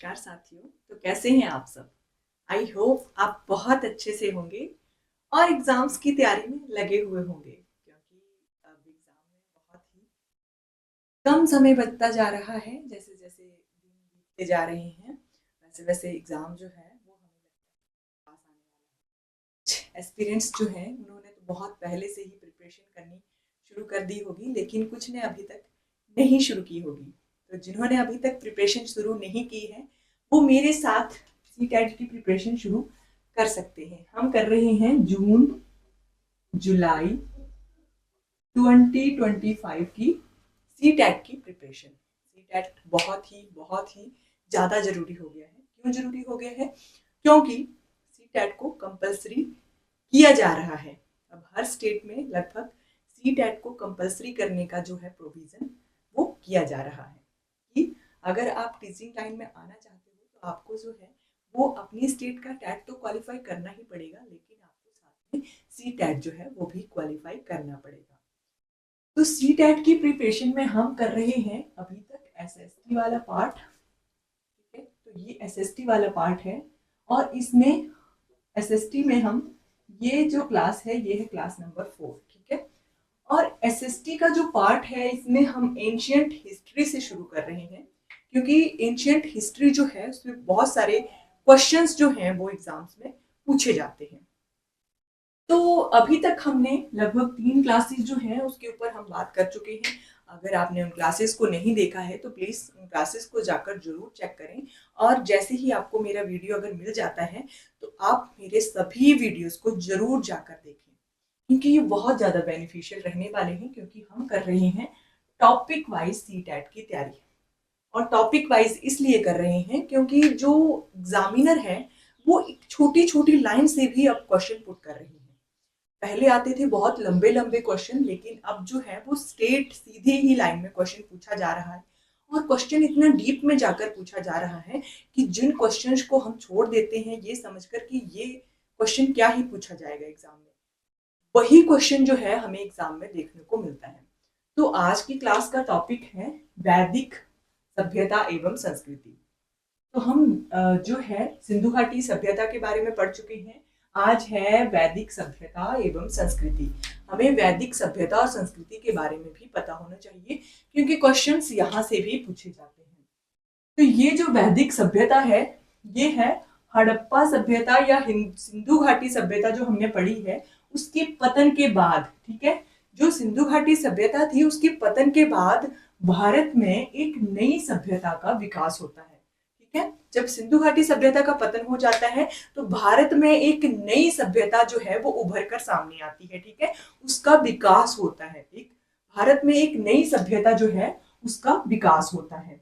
नमस्कार साथियों। तो कैसे हैं आप सब? आई होप आप बहुत अच्छे से होंगे और एग्जाम्स की तैयारी में लगे हुए होंगे, क्योंकि अब एग्जाम में बहुत ही कम समय बचता जा रहा है। जैसे जैसे दिन बीतते जा रहे हैं वैसे वैसे एग्जाम जो है वो हमें लगता है पास आने वाला है। एस्पिरेंट्स जो हैं उन्होंने तो बहुत पहले से ही प्रिपरेशन करनी शुरू कर दी होगी, लेकिन कुछ ने अभी तक नहीं शुरू की होगी। तो जिन्होंने अभी तक प्रिपरेशन शुरू नहीं की है वो मेरे साथ सी टेट की प्रिपरेशन शुरू कर सकते हैं। हम कर रहे हैं जून जुलाई 2025 की सी टेट की प्रिपरेशन। सी टेट बहुत ही ज़्यादा ज़रूरी हो गया है। क्यों ज़रूरी हो गया है? क्योंकि सी टेट को कंपलसरी किया जा रहा है। अब हर स्टेट में लगभग सी टेट को कंपलसरी करने का जो है प्रोविज़न वो किया जा रहा है कि अगर आप टीचिंग लाइन में आना चाहते हो तो आपको जो है वो अपनी स्टेट का टेट तो क्वालिफाई करना ही पड़ेगा, लेकिन आपको साथ में सी टेट जो है वो भी क्वालिफाई करना पड़ेगा। तो सी टेट की प्रिपरेशन में हम कर रहे हैं अभी तक एसएसटी वाला पार्ट। ठीक है, तो ये एसएसटी वाला पार्ट है और इसमें एसएसटी में हम ये जो क्लास है ये है क्लास नंबर 4। ठीक है, और एसएसटी का जो पार्ट है इसमें हम एंशियंट हिस्ट्री से शुरू कर रहे हैं, क्योंकि एंशियंट हिस्ट्री जो है उसमें बहुत सारे क्वेश्चंस जो हैं वो एग्जाम्स में पूछे जाते हैं। तो अभी तक हमने लगभग 3 क्लासेस जो हैं उसके ऊपर हम बात कर चुके हैं। अगर आपने उन क्लासेस को नहीं देखा है तो प्लीज़ उन क्लासेस को जाकर जरूर चेक करें। और जैसे ही आपको मेरा वीडियो अगर मिल जाता है तो आप मेरे सभी वीडियोस को जरूर जाकर देखें, क्योंकि ये बहुत ज़्यादा बेनिफिशियल रहने वाले हैं। क्योंकि हम कर रहे हैं टॉपिक वाइज सी टेट की तैयारी। और टॉपिक वाइज इसलिए कर रहे हैं क्योंकि जो एग्जामिनर है वो एक छोटी छोटी लाइन से भी अब क्वेश्चन पुट कर रही है। पहले आते थे बहुत लंबे लंबे क्वेश्चन, लेकिन अब जो है वो स्ट्रेट सीधे ही लाइन में क्वेश्चन पूछा जा रहा है। और क्वेश्चन इतना डीप में जाकर पूछा जा रहा है कि जिन क्वेश्चंस को हम छोड़ देते हैं ये समझकर कि ये क्वेश्चन क्या ही पूछा जाएगा एग्जाम में, वही क्वेश्चन जो है हमें एग्जाम में देखने को मिलता है। तो आज की क्लास का टॉपिक है वैदिक सभ्यता एवं संस्कृति। तो हम जो है सिंधु घाटी सभ्यता के बारे में पढ़ चुके हैं। आज है वैदिक सभ्यता एवं संस्कृति। हमें वैदिक सभ्यता और संस्कृति के बारे में भी पता होना चाहिए, क्योंकि क्वेश्चंस यहाँ से भी पूछे जाते हैं। तो ये जो वैदिक सभ्यता है ये है हड़प्पा सभ्यता या सिंधु घाटी सभ्यता जो हमने पढ़ी है उसके पतन के बाद। ठीक है, जो सिंधु घाटी सभ्यता थी उसके पतन के बाद भारत में एक नई सभ्यता का विकास होता है। ठीक है, जब सिंधु घाटी सभ्यता का पतन हो जाता है तो भारत में एक नई सभ्यता जो है वो उभर कर सामने आती है। ठीक है, उसका विकास होता है। एक भारत में एक नई सभ्यता जो है उसका विकास होता है,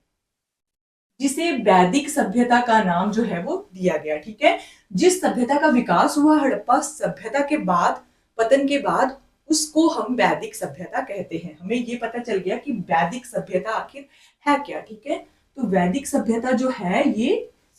जिसे वैदिक सभ्यता का नाम जो है वो दिया गया। ठीक है, जिस सभ्यता का विकास हुआ हड़प्पा सभ्यता के बाद, पतन के बाद, उसको हम वैदिक सभ्यता कहते हैं। हमें ये पता चल गया कि वैदिक सभ्यता आखिर है क्या। ठीक है, तो वैदिक सभ्यता जो है ये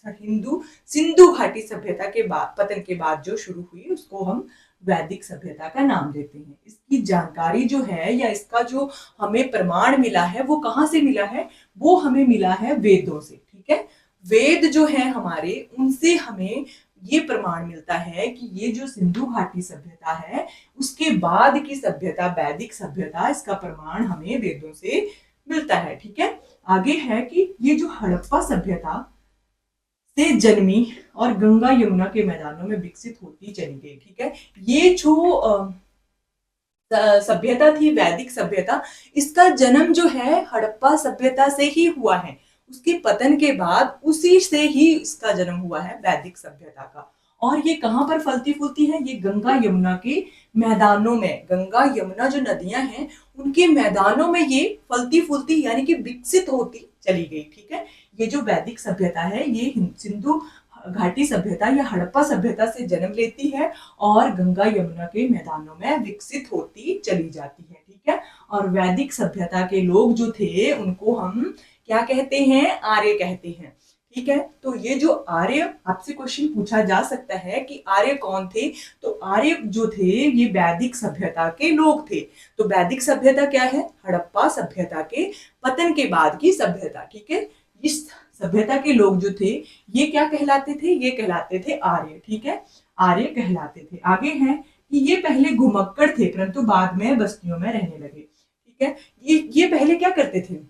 हिंदू सिंधु घाटी सभ्यता के बाद, पतन के बाद जो शुरू हुई उसको हम वैदिक सभ्यता का नाम देते हैं। इसकी जानकारी जो है या इसका जो हमें प्रमाण मिला है वो कहाँ से मिला है? वो हमें मिला है वेदों से। ठीक है, वेद जो है हमारे, उनसे हमें ये प्रमाण मिलता है कि ये जो सिंधु घाटी सभ्यता है उसके बाद की सभ्यता वैदिक सभ्यता, इसका प्रमाण हमें वेदों से मिलता है। ठीक है, आगे है कि ये जो हड़प्पा सभ्यता से जन्मी और गंगा यमुना के मैदानों में विकसित होती चली गई। ठीक है, ये जो सभ्यता थी वैदिक सभ्यता, इसका जन्म जो है हड़प्पा सभ्यता से ही हुआ है। उसके पतन के बाद उसी से ही इसका जन्म हुआ है वैदिक सभ्यता का। और ये कहाँ पर फलती फूलती है? ये गंगा यमुना के मैदानों में। गंगा यमुना जो नदियां हैं उनके मैदानों में ये फलती फूलती यानी कि विकसित होती चली गई। ठीक है, ये जो वैदिक सभ्यता है ये सिंधु घाटी सभ्यता या हड़प्पा सभ्यता से जन्म लेती है और गंगा यमुना के मैदानों में विकसित होती चली जाती है। ठीक है, और वैदिक सभ्यता के लोग जो थे उनको हम क्या कहते हैं? आर्य कहते हैं। ठीक है, तो ये जो आर्य, आपसे क्वेश्चन पूछा जा सकता है कि आर्य कौन थे? तो आर्य जो थे ये वैदिक सभ्यता के लोग थे। तो वैदिक सभ्यता क्या है? हड़प्पा सभ्यता के पतन के बाद की सभ्यता। ठीक है, इस सभ्यता के लोग जो थे ये क्या कहलाते थे, ये कहलाते थे आर्य। ठीक है, आर्य कहलाते थे। आगे है कि ये पहले घुमक्कड़ थे परंतु बाद में बस्तियों में रहने लगे। ठीक है, ये पहले क्या करते थे,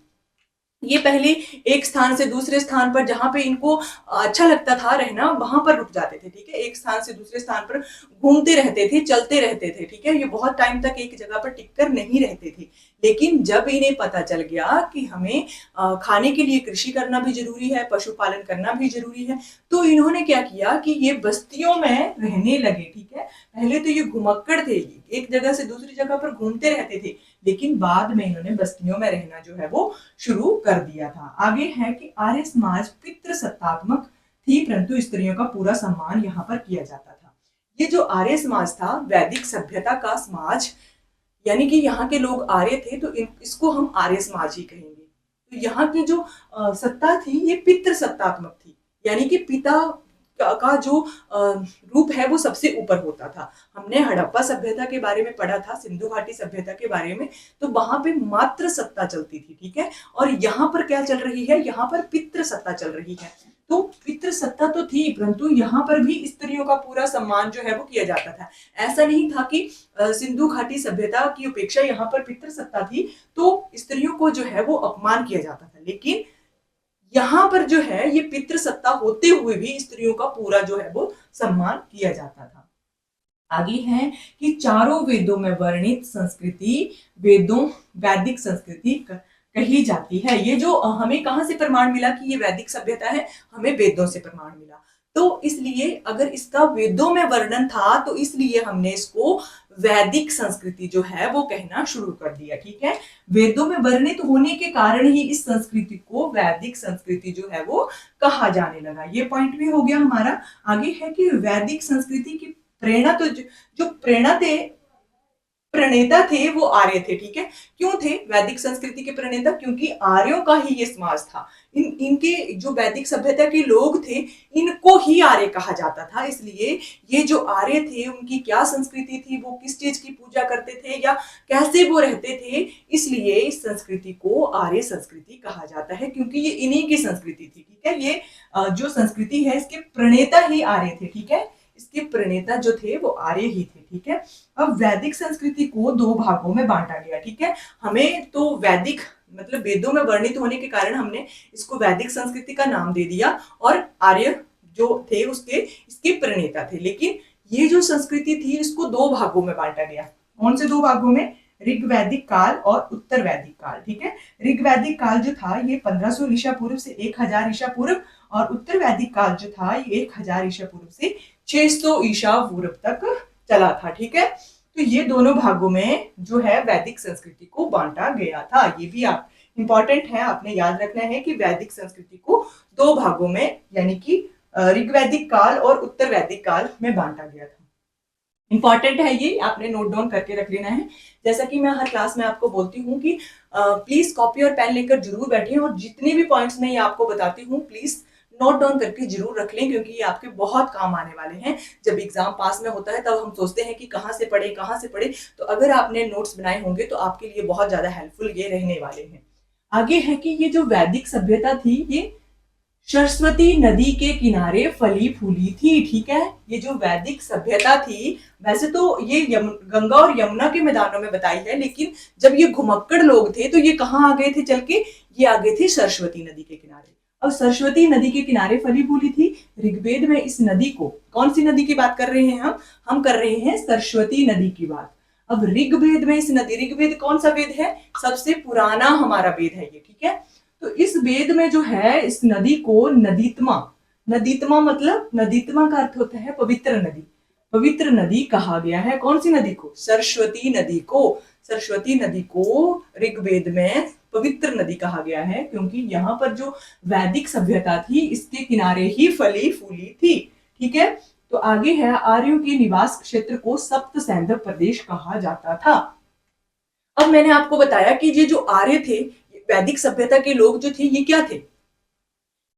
ये पहले एक स्थान से दूसरे स्थान पर जहां पे इनको अच्छा लगता था रहना वहां पर रुक जाते थे। ठीक है, एक स्थान से दूसरे स्थान पर घूमते रहते थे, चलते रहते थे। ठीक है, ये बहुत टाइम तक एक जगह पर टिककर नहीं रहते थे। लेकिन जब इन्हें पता चल गया कि हमें खाने के लिए कृषि करना भी जरूरी है, पशुपालन करना भी जरूरी है, तो इन्होंने क्या किया कि ये बस्तियों में रहने लगे। ठीक है, पहले तो ये घुमक्कड़ थे, एक जगह से दूसरी जगह पर घूमते रहते थे, लेकिन बाद में इन्होंने बस्तियों में रहना जो है वो शुरू कर दिया था। आगे है कि आर्य समाज पितृसत्तात्मक थी परंतु स्त्रियों का पूरा सम्मान यहाँ पर किया जाता था। ये जो आर्य समाज था वैदिक सभ्यता का समाज, यानी कि यहाँ के लोग आर्य थे तो इसको हम आर्य समाज ही कहेंगे। तो यहाँ की जो सत्ता थी ये पितृसत्तात्मक थी, यानी कि पिता का जो रूप है वो सबसे ऊपर होता था। हमने हड़प्पा सभ्यता के बारे में पढ़ा था, सिंधु घाटी सभ्यता के बारे में, तो वहां पे मात्र सत्ता चलती थी। ठीक है, और यहाँ पर क्या चल रही है, यहाँ पर पितृ सत्ता चल रही है। तो पितृ सत्ता तो थी परंतु यहाँ पर भी स्त्रियों का पूरा सम्मान जो है वो किया जाता था। ऐसा नहीं था कि सिंधु घाटी सभ्यता की उपेक्षा यहाँ पर पितृ सत्ता थी तो स्त्रियों को जो है वो अपमान किया जाता था, लेकिन यहाँ पर जो है ये पितृ सत्ता होते हुए भी स्त्रियों का पूरा जो है वो सम्मान किया जाता था। आगे है कि चारों वेदों में वर्णित संस्कृति वेदों वैदिक संस्कृति कही जाती है। ये जो हमें कहां से प्रमाण मिला कि ये वैदिक सभ्यता है, हमें वेदों से प्रमाण मिला। तो इसलिए अगर इसका वेदों में वर्णन था तो इसलिए हमने इसको वैदिक संस्कृति जो है वो कहना शुरू कर दिया। ठीक है, वेदों में वर्णित होने के कारण ही इस संस्कृति को वैदिक संस्कृति जो है वो कहा जाने लगा। ये पॉइंट भी हो गया हमारा। आगे है कि वैदिक संस्कृति की प्रेरणा तो जो प्रणेता थे वो आर्य थे। ठीक है, क्यों थे वैदिक संस्कृति के प्रणेता, क्योंकि आर्यों का ही ये समाज था। इनके जो वैदिक सभ्यता के लोग थे इनको ही आर्य कहा जाता था। इसलिए ये जो आर्य थे उनकी क्या संस्कृति थी, वो किस चीज की पूजा करते थे या कैसे वो रहते थे, इसलिए इस संस्कृति को आर्य संस्कृति कहा जाता है, क्योंकि ये इन्हीं की संस्कृति थी। ठीक है, ये जो संस्कृति है इसके प्रणेता ही आर्य थे। ठीक है, इसके प्रणेता जो थे वो आर्य ही थे। ठीक है, अब वैदिक संस्कृति को दो भागों में बांटा गया। ठीक है, हमें तो वैदिक मतलब वेदों में वर्णित होने के कारण हमने इसको वैदिक संस्कृति का नाम दे दिया और आर्य जो थे उसके इसके प्रणेता थे। लेकिन ये जो संस्कृति थी इसको दो भागों में बांटा गया। कौन से दो भागों में, ऋग्वैदिक काल और उत्तर वैदिक काल। ठीक है, ऋग्वैदिक काल जो था ये 1500 ईसा पूर्व से 1000 ईसा पूर्व और उत्तर वैदिक काल जो था ये 1000 ईसा पूर्व से 600 ईसा पूर्व तक चला था। ठीक है, तो ये दोनों भागों में जो है वैदिक संस्कृति को बांटा गया था। ये भी आप इंपॉर्टेंट है, आपने याद रखना है कि वैदिक संस्कृति को दो भागों में यानी कि ऋग्वैदिक काल और उत्तर वैदिक काल में बांटा गया था। इंपॉर्टेंट है, ये आपने नोट डाउन करके रख लेना है। जैसा कि मैं हर क्लास में आपको बोलती हूँ कि प्लीज कॉपी और पेन लेकर जरूर बैठिए और जितने भी पॉइंट्स मैं ये आपको बताती हूँ प्लीज नोट डाउन करके जरूर रख लें, क्योंकि ये आपके बहुत काम आने वाले हैं। जब एग्जाम पास में होता है तब हम सोचते हैं कि कहाँ से पढ़े, तो अगर आपने नोट्स बनाए होंगे तो आपके लिए बहुत ज्यादा हेल्पफुल ये रहने वाले हैं। आगे है कि ये जो वैदिक सभ्यता थी ये सरस्वती नदी के किनारे फली फूली थी। ठीक है, ये जो वैदिक सभ्यता थी वैसे तो ये गंगा और यमुना के मैदानों में बताई है, लेकिन जब ये घुमक्कड़ लोग थे तो ये कहाँ आ गए थे चल के, ये आ गए थे सरस्वती नदी के किनारे। अब सरस्वती नदी के किनारे फली फूली थी। ऋग्वेद में इस नदी को, कौन सी नदी की बात कर रहे हैं हम कर रहे हैं सरस्वती नदी की बात। अब ऋग्वेद में इस नदी, ऋग्वेद कौन सा वेद है, सबसे पुराना हमारा वेद है ये। ठीक है, तो इस वेद में जो है इस नदी को नदीत्मा, नदीत्मा मतलब नदीत्मा का अर्थ होता है पवित्र नदी, पवित्र नदी कहा गया है। कौन सी नदी को, सरस्वती नदी को। सरस्वती नदी को ऋग्वेद में पवित्र नदी कहा गया है क्योंकि यहाँ पर जो वैदिक सभ्यता थी इसके किनारे ही फली फूली थी। ठीक है, तो आगे है आर्यों के निवास क्षेत्र को सप्त सैंधव प्रदेश कहा जाता था। अब मैंने आपको बताया कि ये जो आर्य थे वैदिक सभ्यता के लोग जो थे ये क्या थे,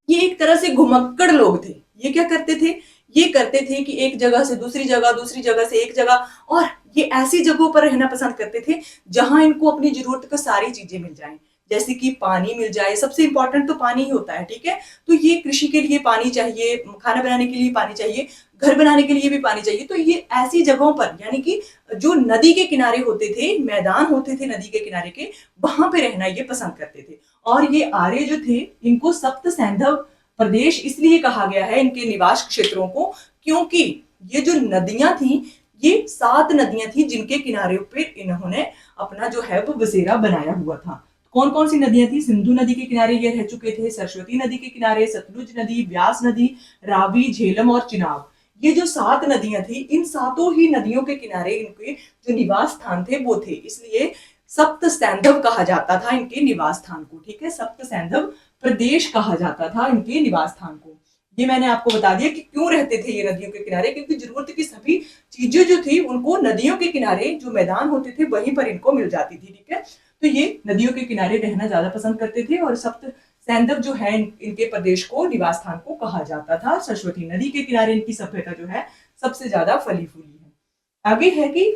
ये एक तरह से घुमक्कड़ लोग थे। ये क्या करते थे, ये करते थे कि एक जगह से दूसरी जगह, दूसरी जगह से एक जगह, और ये ऐसी जगहों पर रहना पसंद करते थे जहां इनको अपनी जरूरत की सारी चीजें मिल जाएं। जैसे कि पानी मिल जाए, सबसे इंपॉर्टेंट तो पानी ही होता है, ठीक है। तो ये कृषि के लिए पानी चाहिए, खाना बनाने के लिए पानी चाहिए, घर बनाने के लिए भी पानी चाहिए। तो ये ऐसी जगहों पर, यानी कि जो नदी के किनारे होते थे, मैदान होते थे नदी के किनारे के, वहां पे रहना ये पसंद करते थे। और ये आर्य जो थे, इनको सप्त सैंधव प्रदेश इसलिए कहा गया है, इनके निवास क्षेत्रों को, क्योंकि ये जो नदियां थी, ये 7 नदियां थी जिनके किनारे पे इन्होंने अपना जो है वो बसेरा बनाया हुआ था। कौन कौन सी नदियां थी? सिंधु नदी के किनारे ये रह चुके थे, सरस्वती नदी के किनारे सतलुज नदी, व्यास नदी, रावी, झेलम और चिनाब। ये जो 7 नदियां थी, इन सातों ही नदियों के किनारे इनके जो निवास स्थान थे वो थे, इसलिए सप्त सैंधव कहा जाता था इनके निवास स्थान को, ठीक है। सप्त सैंधव प्रदेश कहा जाता था इनके निवास स्थान को। ये मैंने आपको बता दिया कि क्यों रहते थे ये नदियों के किनारे, क्योंकि जरूरत की सभी चीजें जो थी उनको नदियों के किनारे जो मैदान होते थे वहीं पर इनको मिल जाती थी, ठीक है। तो ये नदियों के किनारे रहना ज्यादा पसंद करते थे, और सप्त सैंधव जो है इनके प्रदेश को, निवास स्थान को कहा जाता था। सरस्वती नदी के किनारे इनकी सभ्यता जो है सबसे ज्यादा फली फूली है। आगे है कि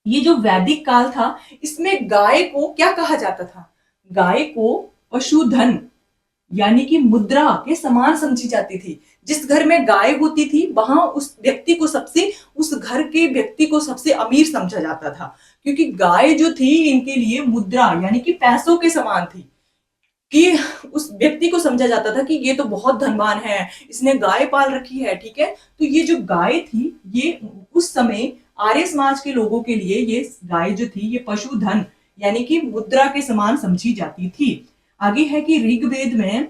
ये जो वैदिक काल था, इसमें गाय को क्या कहा जाता था? गाय को पशुधन यानी कि मुद्रा के समान समझी जाती थी। जिस घर में गाय होती थी वहां उस घर के व्यक्ति को सबसे अमीर समझा जाता था, क्योंकि गाय जो थी इनके लिए मुद्रा यानी कि पैसों के समान थी, कि उस व्यक्ति को समझा जाता था कि ये तो बहुत धनवान है, इसने गाय पाल रखी है, ठीक है। तो ये जो गाय थी, ये उस समय आर्य समाज के लोगों के लिए ये गाय जो थी ये पशुधन यानी कि मुद्रा के समान समझी जाती थी। आगे है कि ऋग्वेद में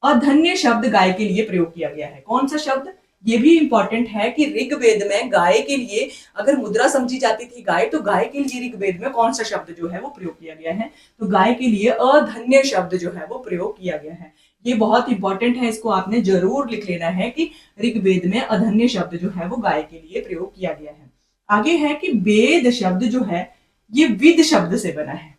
अधन्य शब्द गाय के लिए प्रयोग किया गया है। कौन सा शब्द? ये भी इंपॉर्टेंट है कि ऋग्वेद में गाय के लिए, अगर मुद्रा समझी जाती थी गाय, तो गाय के लिए ऋग्वेद में कौन सा शब्द जो है वो प्रयोग किया गया है? तो गाय के लिए अधन्य शब्द जो है वो प्रयोग किया गया है। ये बहुत इंपॉर्टेंट है, इसको आपने जरूर लिख लेना है कि ऋग्वेद में अधन्य शब्द जो है वो गाय के लिए प्रयोग किया गया है। आगे है कि वेद शब्द जो है ये विद शब्द से बना है।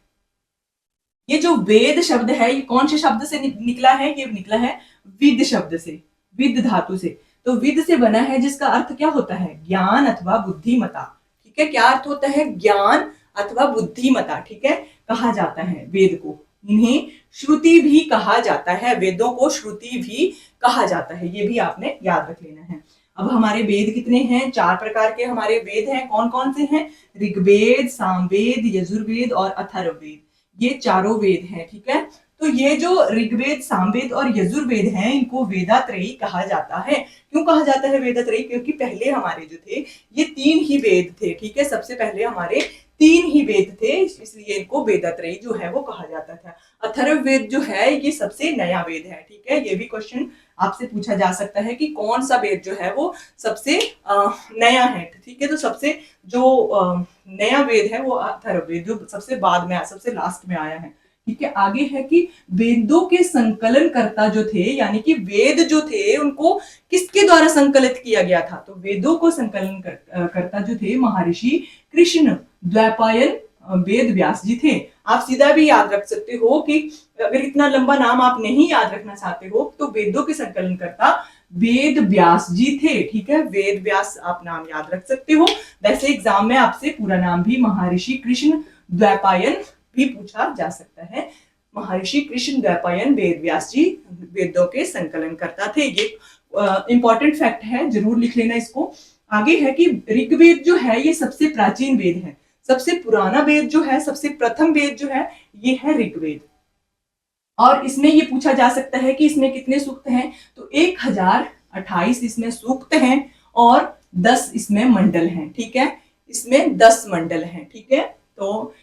ये जो वेद शब्द है ये कौन से शब्द से निकला है? ये निकला है विद शब्द से, विद धातु से। तो विद से बना है जिसका अर्थ क्या होता है? ज्ञान अथवा बुद्धिमता, ठीक है। क्या अर्थ होता है? ज्ञान अथवा बुद्धिमता, ठीक है, कहा जाता है वेद को। इन्हें श्रुति भी कहा जाता है, वेदों को श्रुति भी कहा जाता है, ये भी आपने याद रख लेना है। अब हमारे वेद कितने हैं? 4 प्रकार के हमारे वेद हैं। कौन कौन से हैं? ऋग्वेद, सामवेद, यजुर्वेद और अथर्ववेद, ये चारों वेद हैं, ठीक है। तो ये जो ऋग्वेद, सामवेद और यजुर्वेद हैं, इनको वेदात्रयी कहा जाता है। क्यों कहा जाता है वेदात्रयी? क्योंकि पहले हमारे जो थे ये 3 ही वेद थे, ठीक है। सबसे पहले हमारे 3 ही वेद थे, इसलिए इनको वेदात्रयी जो है वो कहा जाता था। अथर्ववेद जो है ये सबसे नया वेद है, ठीक है। ये भी क्वेश्चन आपसे पूछा जा सकता है कि कौन सा वेद जो है वो सबसे नया है, ठीक है। तो सबसे जो नया वेद है वो अथर्ववेद, जो सबसे बाद में आया, सबसे लास्ट में आया है, ठीक है। आगे है कि वेदों के संकलन कर्ता जो थे, यानी कि वेद जो थे उनको किसके द्वारा संकलित किया गया था? तो वेदों को संकलन कर्ता जो थे महर्षि कृष्ण द्वैपायन वेद व्यास जी थे। आप सीधा भी याद रख सकते हो कि अगर इतना लंबा नाम आप नहीं याद रखना चाहते हो तो वेदों के संकलन कर्ता वेद व्यास जी थे, ठीक है। वेद व्यास आप नाम याद रख सकते हो। वैसे एग्जाम में आपसे पूरा नाम भी महर्षि कृष्ण द्वैपायन भी पूछा जा सकता है। महर्षि कृष्ण द्वैपायन वेद व्यास जी वेदों के संकलन करता थे। ये इंपॉर्टेंट फैक्ट है, जरूर लिख लेना इसको। आगे है कि ऋग्वेद जो है ये सबसे प्राचीन वेद है, सबसे पुराना वेद जो है, सबसे प्रथम वेद जो है ये है ऋग्वेद। और इसमें ये पूछा जा सकता है कि इसमें कितने सूक्त हैं? तो 1028 इसमें सूक्त हैं और 10 इसमें मंडल हैं, ठीक है। इसमें 10 मंडल हैं, ठीक है। तो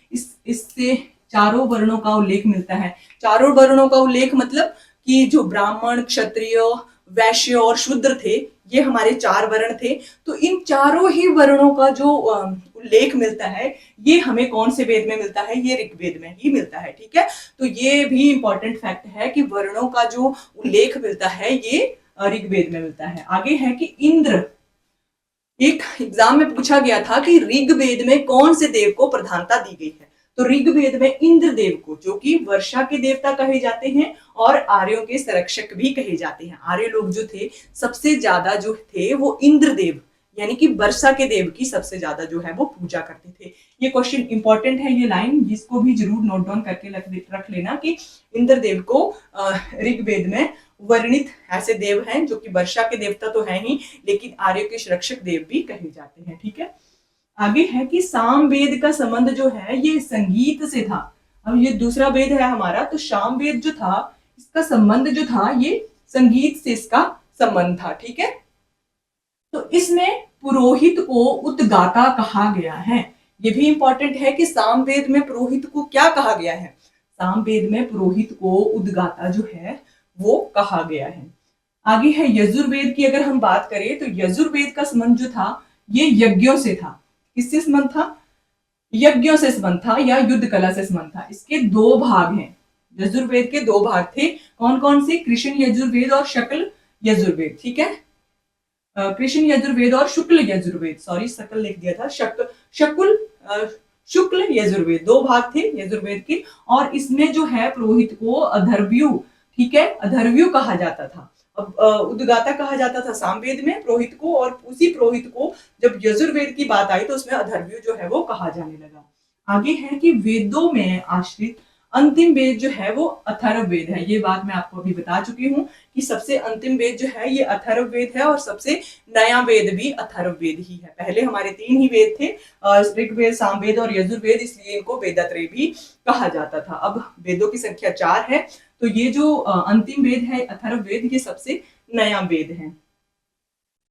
इससे चारों वर्णों का उल्लेख मिलता है। चारों वर्णों का उल्लेख मतलब कि जो ब्राह्मण, क्षत्रिय, वैश्य और शूद्र थे, ये हमारे 4 वर्ण थे। तो इन चारों ही वर्णों का जो उल्लेख मिलता है ये हमें कौन से वेद में मिलता है? ये ऋग्वेद में ही मिलता है, ठीक है। तो ये भी इंपॉर्टेंट फैक्ट है कि वर्णों का जो उल्लेख मिलता है ये ऋग्वेद में मिलता है। आगे है कि इंद्र, एक एग्जाम में पूछा गया था कि ऋग्वेद में कौन से देव को प्रधानता दी गई है? तो ऋग्वेद में इंद्र देव को, जो कि वर्षा के देवता कहे जाते हैं और आर्यों के संरक्षक भी कहे जाते हैं। आर्य लोग जो थे सबसे ज्यादा जो थे वो इंद्र देव यानी कि वर्षा के देव की सबसे ज्यादा जो है वो पूजा करते थे। ये क्वेश्चन इंपॉर्टेंट है, ये लाइन जिसको भी जरूर नोट डाउन करके रख लेना कि इंद्रदेव को ऋग्वेद में वर्णित ऐसे देव हैं जो कि वर्षा के देवता तो हैं ही, लेकिन आर्यों के सुरक्षक देव भी कहे जाते हैं। ठीक है, आगे है कि सामवेद का संबंध जो है ये संगीत से था। अब ये दूसरा वेद है हमारा, तो सामवेद जो था इसका संबंध जो था ये संगीत से इसका संबंध था। ठीक है, तो इसमें पुरोहित को उद्गाता कहा गया है। ये भी इंपॉर्टेंट है कि सामवेद में पुरोहित को क्या कहा गया है, सामवेद में पुरोहित को उद्गाता जो है वो कहा गया है। आगे है यजुर्वेद की अगर हम बात करें तो यजुर्वेद का संबंध जो था ये यज्ञों से था। किससे संबंध था, यज्ञों से संबंध था या युद्ध कला से संबंध था। इसके दो भाग हैं, यजुर्वेद के दो भाग थे, कौन कौन से, कृष्ण यजुर्वेद और शुक्ल यजुर्वेद। ठीक है, कृष्ण यजुर्वेद और शुक्ल यजुर्वेद, सॉरी शकल लिख दिया था, शुक्ल यजुर्वेद, दो भाग थे यजुर्वेद के। और इसमें जो है पुरोहित को अधर्व्यु, ठीक है, अधर्व्यु कहा जाता था। अब उद्गाता कहा जाता था सामवेद में पुरोहित को, और उसी पुरोहित को जब यजुर्वेद की बात आई तो उसमें अधर्व्यु जो है वो कहा जाने लगा। आगे है कि वेदों में आश्रित अंतिम वेद जो है वो अथर्ववेद है। ये बात मैं आपको अभी बता चुकी हूँ कि सबसे अंतिम वेद जो है ये अथर्ववेद है, और सबसे नया वेद भी अथर्ववेद ही है। पहले हमारे 3 ही वेद थे, ऋग्वेद, सामवेद और यजुर्वेद, इसलिए इनको वेदात्रय भी कहा जाता था। अब वेदों की संख्या 4 है, तो ये जो अंतिम वेद है अथर्ववेद, ये सबसे नया वेद है।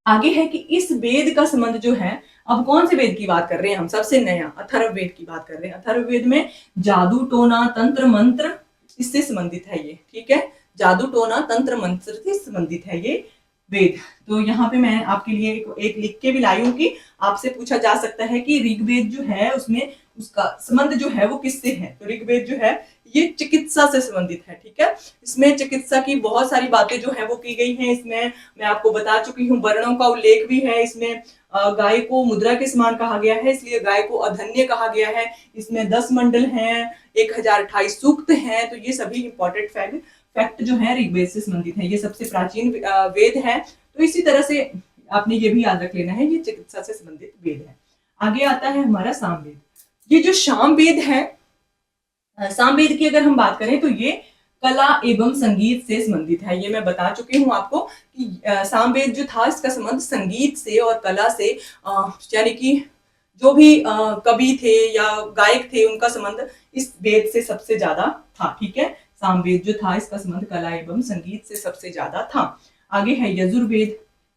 आगे है कि इस वेद का संबंध जो है, अब कौन से वेद की बात कर रहे हैं हम, सबसे नया अथर्ववेद की बात कर रहे हैं। अथर्ववेद में जादू टोना तंत्र मंत्र इससे संबंधित है ये। ठीक है, जादू टोना तंत्र मंत्र से संबंधित है ये वेद। तो यहाँ पे मैं आपके लिए एक लिख के भी लाई हूँ कि आपसे पूछा जा सकता है कि ऋग्वेद जो है उसमें उसका संबंध जो है वो किससे है। तो ऋग्वेद जो है ये चिकित्सा से संबंधित है। ठीक है, इसमें चिकित्सा की बहुत सारी बातें जो है वो की गई हैं। इसमें मैं आपको बता चुकी हूँ, वर्णों का उल्लेख भी है। इसमें गाय को मुद्रा के समान कहा गया है, इसलिए गाय को अधन्य कहा गया है। इसमें 10 मंडल हैं, 1028 सूक्त हैं। तो ये सभी इंपॉर्टेंट फैक्ट जो है ऋग्वेद से संबंधित है। ये सबसे प्राचीन वेद है। तो इसी तरह से आपने ये भी याद रख लेना है, ये चिकित्सा से संबंधित वेद है। आगे आता है हमारा सामवेद। ये जो सामवेद है, सामवेद की अगर हम बात करें तो ये कला एवं संगीत से संबंधित है। ये मैं बता चुकी हूँ आपको कि सामवेद जो था इसका संबंध संगीत से और कला से, यानी कि जो भी कवि थे या गायक थे उनका संबंध इस वेद से सबसे ज्यादा था। ठीक है, सामवेद जो था इसका संबंध कला एवं संगीत से सबसे ज्यादा था। आगे है यजुर्वेद।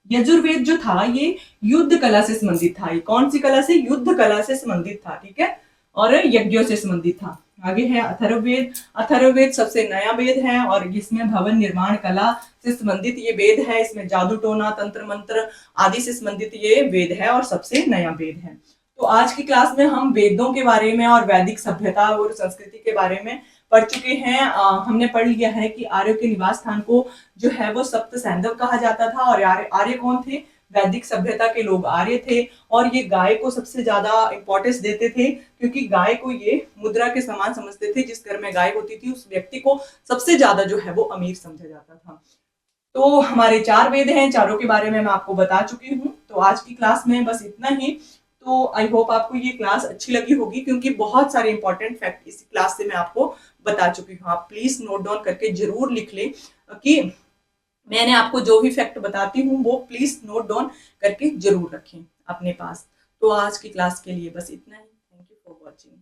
यजुर्वेद जो था ये युद्ध कला से संबंधित था। कौन सी कला से, युद्ध कला से संबंधित था। ठीक है, और यज्ञों से संबंधित था। आगे है अथर्ववेद। अथर्ववेद सबसे नया वेद है और इसमें भवन निर्माण कला से संबंधित ये वेद है। इसमें जादू टोना तंत्र मंत्र आदि से संबंधित ये वेद है और सबसे नया वेद है। तो आज की क्लास में हम वेदों के बारे में और वैदिक सभ्यता और संस्कृति के बारे में पढ़ चुके हैं। हमने पढ़ लिया है कि आर्यों के निवास स्थान को जो है वो सप्त सैंधव कहा जाता था। और आर्य कौन थे, वैदिक सभ्यता के लोग आर्य थे। और ये गाय को सबसे ज्यादा इंपॉर्टेंस देते थे, क्योंकि गाय को ये मुद्रा के समान समझते थे। जिस घर में गाय होती थी उस व्यक्ति को सबसे ज्यादा जो है वो अमीर समझा जाता था। तो हमारे 4 वेद हैं, चारों के बारे में मैं आपको बता चुकी हूँ। तो आज की क्लास में बस इतना ही। तो आई होप आपको ये क्लास अच्छी लगी होगी, क्योंकि बहुत सारे इंपॉर्टेंट फैक्ट इस क्लास से मैं आपको बता चुकी हूँ। आप प्लीज नोट डाउन करके जरूर लिख लें कि मैंने आपको जो भी फैक्ट बताती हूँ वो प्लीज नोट डाउन करके जरूर रखें अपने पास। तो आज की क्लास के लिए बस इतना ही। Thank you for watching.